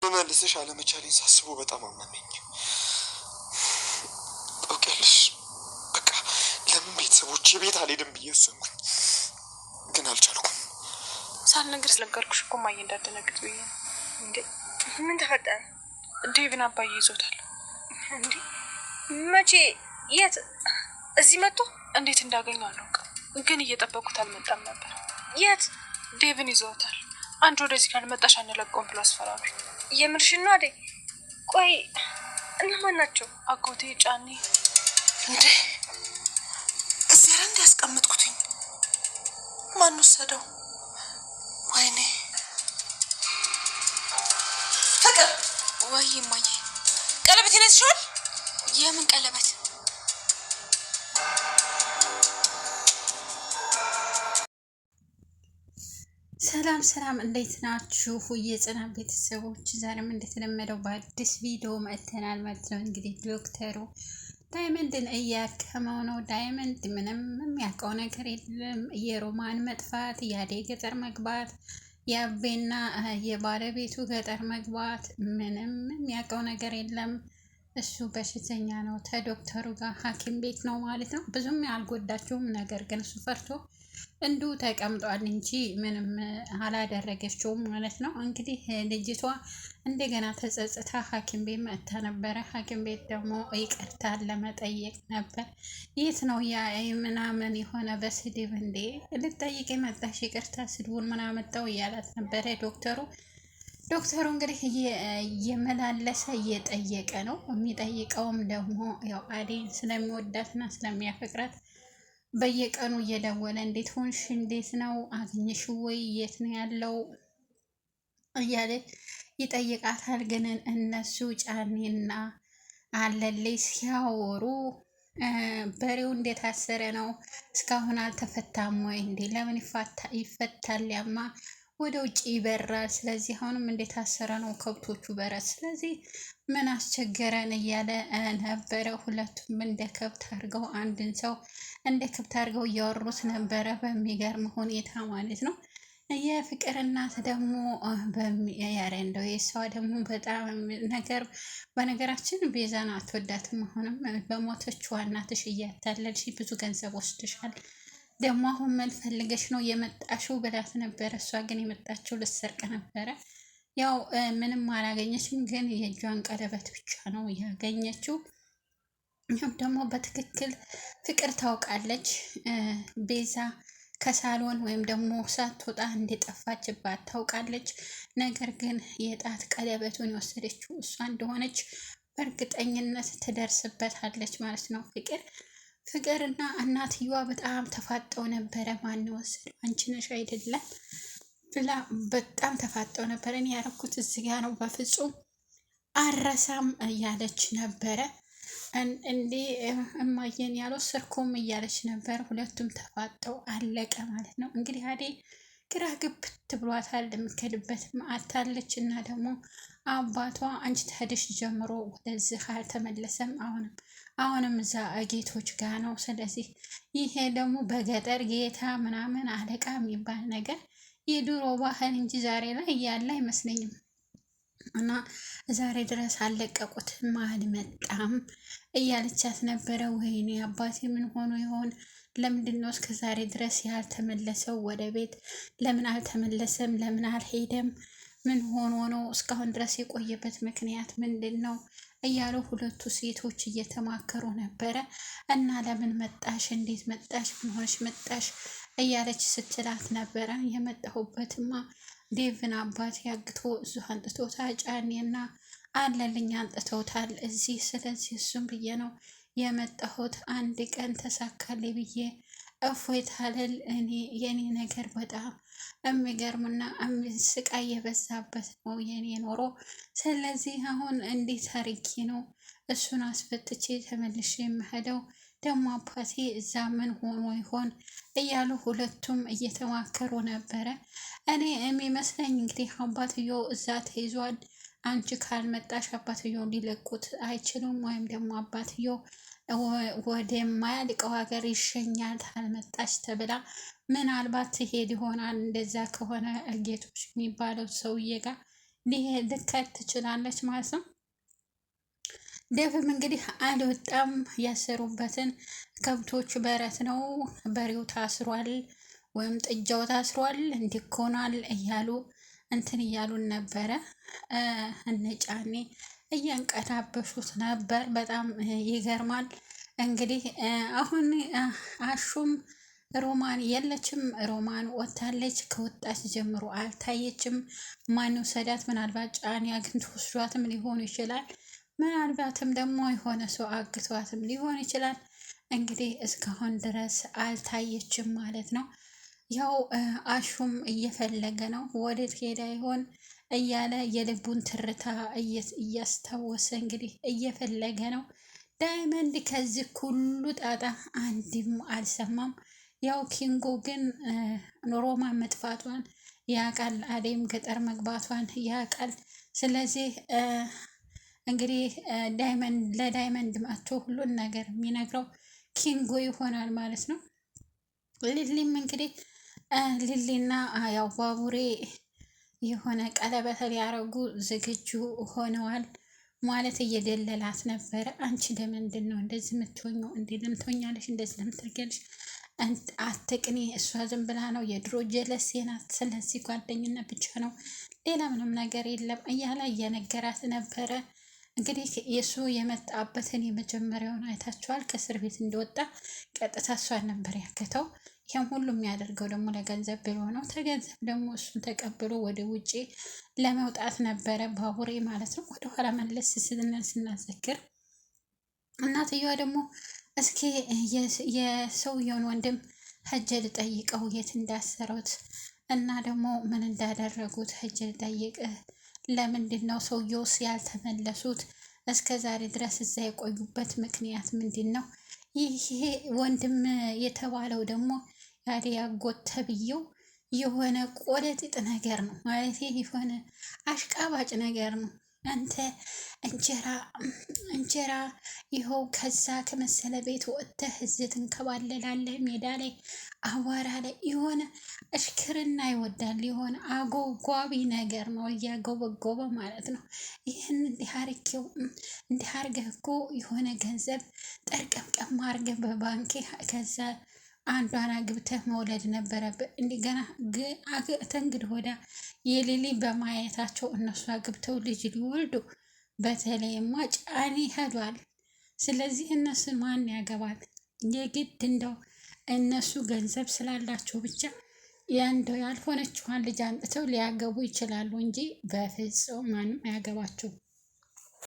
ልመልስሽ አለመቻሌን ሳስበው በጣም አመመኝ። ታውቂያለሽ፣ በቃ ለምን ቤተሰቦቼ ቤት አልሄድም ብዬ ወሰንኩኝ፣ ግን አልቻልኩም። ሳልነግርሽ ነገርኩሽ እኮ እማዬ እንዳትደነግጥ ብዬ ነው። እንዴ ምን ተፈጠረ? ዴቭን አባዬ ይዞታል። እንዴ መቼ? የት? እዚህ መጥቶ? እንዴት እንዳገኘው አላውቅም፣ ግን እየጠበቁት አልመጣም ነበር። የት? ዴቭን ይዘውታል። አንድ ወደዚህ ካልመጣሽ አንለቀውም ብሎ አስፈራሪ። የምርሽን ነው አይደል? ቆይ እነማን ናቸው? አጎቴ ጫኔ። እንዴ እዚህ ራ እንዲያስቀምጥኩትኝ ማን ወሰደው? ወይኔ ፍቅር። ወይ እማዬ፣ ቀለበት ይነስሻል? የምን ቀለበት? ሰላም እንዴት ናችሁ? የጽናት ቤተሰቦች ዛሬም እንደተለመደው በአዲስ ቪዲዮ መጥተናል ማለት ነው። እንግዲህ ዶክተሩ ዳይመንድን እያከመው ነው። ዳይመንድ ምንም የሚያውቀው ነገር የለም። የሮማን መጥፋት፣ የአደይ ገጠር መግባት፣ የአቤና የባለቤቱ ገጠር መግባት ምንም የሚያውቀው ነገር የለም። እሱ በሽተኛ ነው። ከዶክተሩ ጋር ሐኪም ቤት ነው ማለት ነው። ብዙም አልጎዳቸውም። ነገር ግን እሱ ፈርቶ እንዲሁ ተቀምጧል እንጂ ምንም አላደረገችውም ማለት ነው። እንግዲህ ልጅቷ እንደገና ተጸጽታ ሐኪም ቤት መጥታ ነበረ። ሐኪም ቤት ደግሞ ይቅርታ ለመጠየቅ ነበር። የት ነው ያ ምናምን የሆነ በስድብ እንዴ ልጠይቅ የመጣሽ ይቅርታ ስድቡን ምናምን ተው እያላት ነበረ ዶክተሩ። እንግዲህ እየመላለሰ እየጠየቀ ነው። የሚጠይቀውም ደግሞ ያው አደይን ስለሚወዳትና ስለሚያፈቅራት በየቀኑ እየደወለ እንዴት ሆንሽ? እንዴት ነው? አገኘሽ ወይ? የት ነው ያለው? እያለ ይጠይቃታል። ግን እነሱ ጫኔና አለልኝ ሲያወሩ በሬው እንደታሰረ ነው፣ እስካሁን አልተፈታም ወይ? እንዴ ለምን ይፈታል? ያማ ወደ ውጭ ይበራል። ስለዚህ አሁንም እንደታሰረ ነው ከብቶቹ በረት። ስለዚህ ምን አስቸገረን እያለ ነበረ። ሁለቱም እንደ ከብት አድርገው አንድን ሰው እንደ ከብት አድርገው እያወሩት ነበረ፣ በሚገርም ሁኔታ ማለት ነው። የፍቅር እናት ደግሞ ያረ እንደው የሷ ደግሞ በጣም ነገር በነገራችን ቤዛን አትወዳትም። አሁንም በሞተችዋ እናትሽ እያታለልሽ ብዙ ገንዘብ ወስድሻል፣ ደግሞ አሁን ምን ፈልገሽ ነው የመጣሽው ብላት ነበረ። እሷ ግን የመጣችው ልትሰርቅ ነበረ። ያው ምንም አላገኘችም፣ ግን የእጇን ቀለበት ብቻ ነው ያገኘችው። ይህም ደግሞ በትክክል ፍቅር ታውቃለች። ቤዛ ከሳሎን ወይም ደግሞ ሳትወጣ እንደጠፋችባት ታውቃለች። ነገር ግን የጣት ቀለበቱን የወሰደችው እሷ እንደሆነች በእርግጠኝነት ትደርስበታለች ማለት ነው። ፍቅርና እናትየዋ በጣም ተፋጠው ነበረ። ማን ወሰደው? አንቺ ነሽ አይደለም ብላ በጣም ተፋጠው ነበረ። እኔ ያደረኩት እዚህ ጋ ነው፣ በፍጹም አረሳም እያለች ነበረ። እንዴ እማየን ያልወሰድኩም እያለች ነበር። ሁለቱም ተፋጠው አለቀ ማለት ነው። እንግዲህ አደይ ግራ ግብት ብሏታል። የምትከድበትም አታለች። እና ደግሞ አባቷ አንቺ ተሄድሽ ጀምሮ ወደዚህ አልተመለሰም፣ አሁንም እዛ ጌቶች ጋር ነው። ስለዚህ ይሄ ደግሞ በገጠር ጌታ ምናምን አለቃ የሚባል ነገር የድሮ ባህል እንጂ ዛሬ ላይ ያለ አይመስለኝም። እና ዛሬ ድረስ አልለቀቁትም፣ አልመጣም እያለቻት ነበረ። ወይኔ አባቴ ምን ሆኖ ይሆን? ለምንድን ነው እስከ ዛሬ ድረስ ያልተመለሰው ወደ ቤት? ለምን አልተመለሰም? ለምን አልሄደም? ምን ሆኖ ነው እስካሁን ድረስ የቆየበት ምክንያት ምንድን ነው? እያሉ ሁለቱ ሴቶች እየተማከሩ ነበረ። እና ለምን መጣሽ? እንዴት መጣሽ? ምን ሆነሽ መጣሽ? እያለች ስትላት ነበረ። የመጣሁበትማ ዴቭን አባት ያግቶ እዙ አንጥቶታል። ጫኔና አለልኝ አንጥተውታል እዚህ። ስለዚህ እሱም ብዬ ነው የመጣሁት። አንድ ቀን ተሳካልኝ ብዬ እፎይታ ልል። የኔ ነገር በጣም የሚገርምና ስቃይ የበዛበት ነው የኔ ኖሮ። ስለዚህ አሁን እንዴት አርጌ ነው እሱን አስፈትቼ ተመልሼ የምሄደው? ደግሞ አባቴ እዛ ምን ሆኖ ይሆን እያሉ ሁለቱም እየተማከሩ ነበረ። እኔ የሚመስለኝ እንግዲህ አባትየው እዛ ተይዟል። አንቺ ካልመጣሽ አባትየው ሊለቁት አይችሉም፣ ወይም ደግሞ አባትየው ወደማያልቀው ሀገር ይሸኛል ካልመጣች ተብላ ምናልባት ትሄድ ይሆናል። እንደዛ ከሆነ ጌቶች የሚባለው ሰውዬ ጋር ልከት ትችላለች ማለት ነው። ዴቭም እንግዲህ አልወጣም። ያሰሩበትን ከብቶች በረት ነው፣ በሬው ታስሯል ወይም ጥጃው ታስሯል እንዲኮናል እያሉ እንትን እያሉን ነበረ። እነጫኔ እያንቀላበሱት ነበር። በጣም ይገርማል። እንግዲህ አሁን አሹም ሮማን የለችም፣ ሮማን ወጥታለች። ከወጣች ጀምሮ አልታየችም። ማን ወሰዳት? ምናልባት ጫኔ አግኝቶ ወስዷትም ሊሆን ይችላል። ምናልባትም ደግሞ የሆነ ሰው አግቷትም ሊሆን ይችላል። እንግዲህ እስካሁን ድረስ አልታየችም ማለት ነው። ያው አሹም እየፈለገ ነው። ወዴት ሄዳ ይሆን እያለ የልቡን ትርታ እያስታወሰ እንግዲህ እየፈለገ ነው። ዳይመንድ ከዚህ ሁሉ ጣጣ አንድም አልሰማም። ያው ኪንጎ ግን ሮማን መጥፋቷን ያውቃል፣ አደይም ገጠር መግባቷን ያውቃል። ስለዚህ እንግዲህ ለዳይመንድ መጥቶ ሁሉን ነገር የሚነግረው ኪንጎ ይሆናል ማለት ነው። ሊሊም እንግዲህ ሊሊና ያው ባቡሬ የሆነ ቀለበት ሊያረጉ ዝግጁ ሆነዋል ማለት እየደለላት ነበረ። አንቺ ለምንድን ነው እንደዚህ የምትሆኘው? እንዴ ለምትሆኛለሽ? እንደዚህ ለምትርጊያለሽ? አትቅኒ። እሷ ዝም ብላ ነው፣ የድሮ ጀለሴ ናት። ስለዚህ ጓደኝነት ብቻ ነው፣ ሌላ ምንም ነገር የለም እያለ እየነገራት ነበረ። እንግዲህ የእሱ የመጣበትን የመጀመሪያውን አይታችኋል። ከእስር ቤት እንደወጣ ቀጥታ እሷን ነበር ያገተው። ይህም ሁሉ የሚያደርገው ደግሞ ለገንዘብ ብሎ ነው። ተገንዘብ ደግሞ እሱን ተቀብሎ ወደ ውጭ ለመውጣት ነበረ ባቡሬ ማለት ነው። ወደኋላ መለስ ስንል ስናዘክር እናትየዋ ደግሞ እስኪ የሰውየውን ወንድም ሂጅ ልጠይቀው የት እንዳሰሩት እና ደግሞ ምን እንዳደረጉት ሂጅ ልጠይቅ። ለምንድን ነው ሰውየውስ ያልተመለሱት? እስከ ዛሬ ድረስ እዛ የቆዩበት ምክንያት ምንድን ነው? ይሄ ወንድም የተባለው ደግሞ ያዲያ አጎት ተብዬው የሆነ ቆለጢጥ ነገር ነው ማለት የሆነ አሽቃባጭ ነገር ነው። አንተ እንጀራ ይኸው ከዛ ከመሰለ ቤት ወጥተህ እዚህ ትንከባለላለህ፣ ሜዳ ላይ አቧራ ላይ የሆነ እሽክርና ይወዳል። የሆነ አጎጓቢ ነገር ነው፣ እያጎበጎበ ማለት ነው። ይህን እንዲህ አርገህ እኮ የሆነ ገንዘብ ጠርቀምቀም አርገህ በባንኬ ከዛ አንዷን አግብተህ መውለድ ነበረብህ። እንደገና እንግዲህ ወዳ የሊሊ በማየታቸው እነሱ አግብተው ልጅ ሊወልዱ በተለይማ ጫኔ ሄዷል። ስለዚህ እነሱ ማን ያገባል? የግድ እንደው እነሱ ገንዘብ ስላላቸው ብቻ እንደው ያልሆነችዋን ልጅ አንጥተው ሊያገቡ ይችላሉ እንጂ በፍጹም ማንም አያገባቸው።